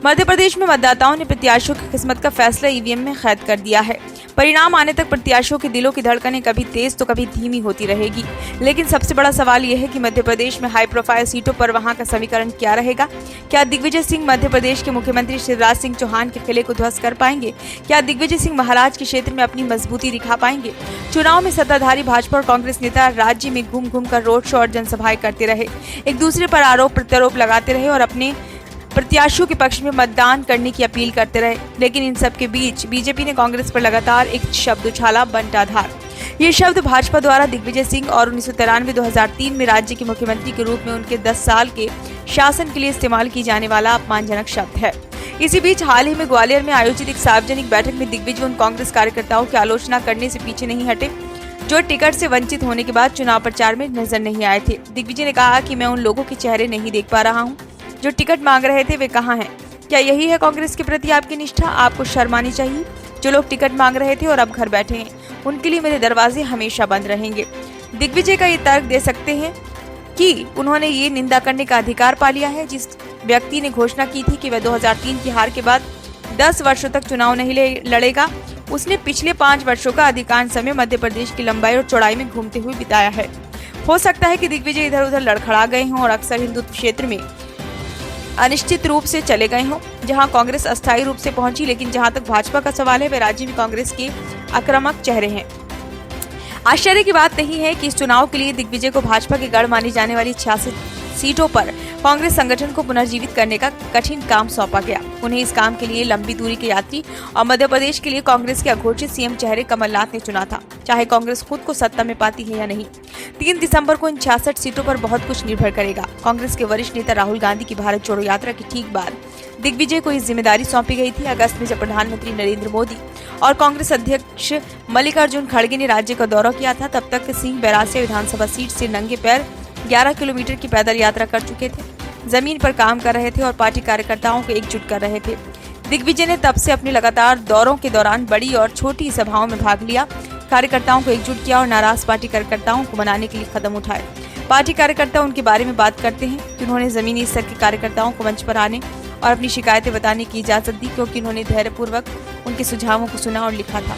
मध्य प्रदेश में मतदाताओं ने प्रत्याशियों की किस्मत का फैसला ईवीएम में कैद कर दिया है। परिणाम आने तक प्रत्याशियों के दिलों की धड़कनें कभी तेज तो कभी धीमी होती रहेगी। लेकिन सबसे बड़ा सवाल यह है कि मध्य प्रदेश में हाई प्रोफाइल सीटों पर वहां का समीकरण क्या रहेगा। क्या दिग्विजय सिंह मध्य प्रदेश के मुख्यमंत्री शिवराज सिंह चौहान के किले को ध्वस्त कर पाएंगे? क्या दिग्विजय सिंह महाराज के क्षेत्र में अपनी मजबूती दिखा पाएंगे? चुनाव में सत्ताधारी भाजपा और कांग्रेस नेता राज्य में घूम घूम कर रोड शो और जनसभाएं करते रहे, एक दूसरे पर आरोप प्रत्यारोप लगाते रहे और अपने प्रत्याशियों के पक्ष में मतदान करने की अपील करते रहे। लेकिन इन सब के बीच बीजेपी ने कांग्रेस पर लगातार एक शब्द उछाला, बंटाधार। ये शब्द भाजपा द्वारा दिग्विजय सिंह और 1993-2003 में राज्य के मुख्यमंत्री के रूप में उनके 10 साल के शासन के लिए इस्तेमाल की जाने वाला अपमानजनक शब्द है। इसी बीच हाल ही में ग्वालियर में आयोजित एक सार्वजनिक बैठक में दिग्विजय उन कांग्रेस कार्यकर्ताओं की आलोचना करने से पीछे नहीं हटे जो टिकट से वंचित होने के बाद चुनाव प्रचार में नजर नहीं आए थे। दिग्विजय ने कहा कि मैं उन लोगों के चेहरे नहीं देख पा रहा हूँ जो टिकट मांग रहे थे, वे कहाँ हैं? क्या यही है कांग्रेस के प्रति आपकी निष्ठा? आपको शर्म आनी चाहिए। जो लोग टिकट मांग रहे थे और अब घर बैठे हैं, उनके लिए मेरे दरवाजे हमेशा बंद रहेंगे। दिग्विजय का ये तर्क दे सकते हैं कि उन्होंने ये निंदा करने का अधिकार पा लिया है जिस व्यक्ति ने घोषणा की थी कि वह 2003 की हार के बाद 10 वर्षों तक चुनाव नहीं लड़ेगा। उसने पिछले 5 वर्षों का अधिकांश समय मध्य प्रदेश की लंबाई और चौड़ाई में घूमते हुए बिताया है। हो सकता है कि दिग्विजय इधर उधर लड़खड़ा गए हों और अक्सर हिंदुत्व क्षेत्र में अनिश्चित रूप से चले गए हों, जहां कांग्रेस अस्थायी रूप से पहुंची। लेकिन जहां तक भाजपा का सवाल है, वे राज्य में कांग्रेस के आक्रामक चेहरे हैं। आश्चर्य की बात नहीं है कि इस चुनाव के लिए दिग्विजय को भाजपा के गढ़ मानी जाने वाली 66 सीटों पर कांग्रेस संगठन को पुनर्जीवित करने का कठिन काम सौंपा गया। उन्हें इस काम के लिए लंबी दूरी के यात्री और मध्य प्रदेश के लिए कांग्रेस के अघोषित सीएम चेहरे कमलनाथ ने चुना था, चाहे कांग्रेस खुद को सत्ता में पाती है या नहीं। 3 दिसंबर को इन 66 सीटों पर बहुत कुछ निर्भर करेगा। कांग्रेस के वरिष्ठ नेता राहुल गांधी की भारत जोड़ो यात्रा के ठीक बाद दिग्विजय को इस जिम्मेदारी सौंपी गई थी। अगस्त में जब प्रधानमंत्री नरेंद्र मोदी और कांग्रेस अध्यक्ष मल्लिकार्जुन खड़गे ने राज्य का दौरा किया था, तब तक सिंह बैरासिया विधानसभा सीट से नंगे पैर 11 किलोमीटर की पैदल यात्रा कर चुके थे, जमीन पर काम कर रहे थे और पार्टी कार्यकर्ताओं को एकजुट कर रहे थे। दिग्विजय ने तब से अपने लगातार दौरों के दौरान बड़ी और छोटी सभाओं में भाग लिया, कार्यकर्ताओं को एकजुट किया और नाराज पार्टी कार्यकर्ताओं को मनाने के लिए कदम उठाए। पार्टी कार्यकर्ता उनके बारे में बात करते हैं कि उन्होंने जमीनी स्तर के कार्यकर्ताओं को मंच पर आने और अपनी शिकायतें बताने की इजाजत दी, क्योंकि उन्होंने धैर्यपूर्वक उनके सुझावों को सुना और लिखा था।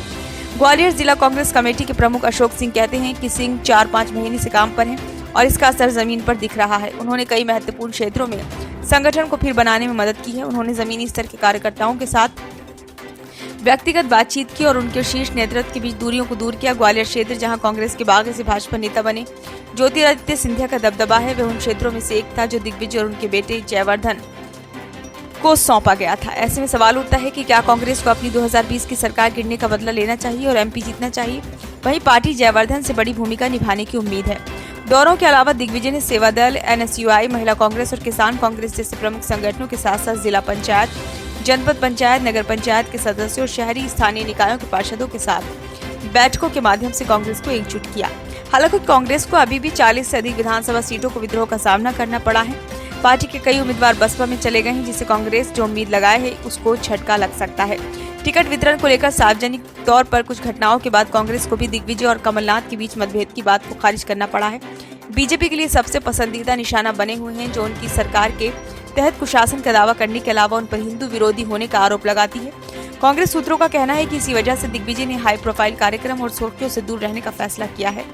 ग्वालियर जिला कांग्रेस कमेटी के प्रमुख अशोक सिंह कहते हैं कि सिंह 4-5 महीने से काम पर हैं और इसका असर जमीन पर दिख रहा है। उन्होंने कई महत्वपूर्ण क्षेत्रों में संगठन को फिर बनाने में मदद की है। उन्होंने जमीनी स्तर के कार्यकर्ताओं के साथ व्यक्तिगत बातचीत की और उनके शीर्ष नेतृत्व के बीच दूरियों को दूर किया। ग्वालियर क्षेत्र जहां कांग्रेस के बागी से भाजपा नेता बने ज्योतिरादित्य सिंधिया का दबदबा है, वह उन क्षेत्रों में से एक था जो दिग्विजय और उनके बेटे जयवर्धन को सौंपा गया था। ऐसे में सवाल उठता है कि क्या कांग्रेस को अपनी 2020 की सरकार गिरने का बदला लेना चाहिए और एमपी जीतना चाहिए? वहीं पार्टी जयवर्धन से बड़ी भूमिका निभाने की उम्मीद है। दौरों के अलावा दिग्विजय ने सेवा दल, एनएसयूआई, महिला कांग्रेस और किसान कांग्रेस जैसे प्रमुख संगठनों के साथ साथ जिला पंचायत, जनपद पंचायत, नगर पंचायत के सदस्यों और शहरी स्थानीय निकायों के पार्षदों के साथ बैठकों के माध्यम से कांग्रेस को एकजुट किया। हालांकि कांग्रेस को अभी भी 40 से अधिक विधानसभा सीटों को विद्रोह का सामना करना पड़ा है। पार्टी के कई उम्मीदवार बसपा में चले गए हैं, जिससे कांग्रेस जो उम्मीद लगाए है उसको झटका लग सकता है। टिकट वितरण को लेकर सार्वजनिक तौर पर कुछ घटनाओं के बाद कांग्रेस को भी दिग्विजय और कमलनाथ के बीच मतभेद की बात को खारिज करना पड़ा है। बीजेपी के लिए सबसे पसंदीदा निशाना बने हुए हैं जो उनकी सरकार के तहत कुशासन का दावा करने के अलावा उन पर हिंदू विरोधी होने का आरोप लगाती है। कांग्रेस सूत्रों का कहना है कि इसी वजह से दिग्विजय ने हाई प्रोफाइल कार्यक्रम और सुर्खियों से दूर रहने का फैसला किया है।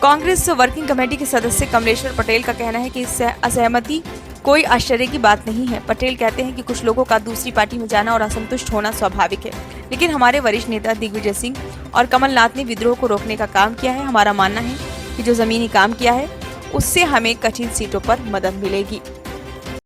कांग्रेस वर्किंग कमेटी के सदस्य कमलेश्वर पटेल का कहना है कि इससे असहमति कोई आश्चर्य की बात नहीं है। पटेल कहते हैं कि कुछ लोगों का दूसरी पार्टी में जाना और असंतुष्ट होना स्वाभाविक है, लेकिन हमारे वरिष्ठ नेता दिग्विजय सिंह और कमलनाथ ने विद्रोह को रोकने का काम किया है। हमारा मानना है कि जो जमीनी काम किया है उससे हमें कठिन सीटों पर मदद मिलेगी।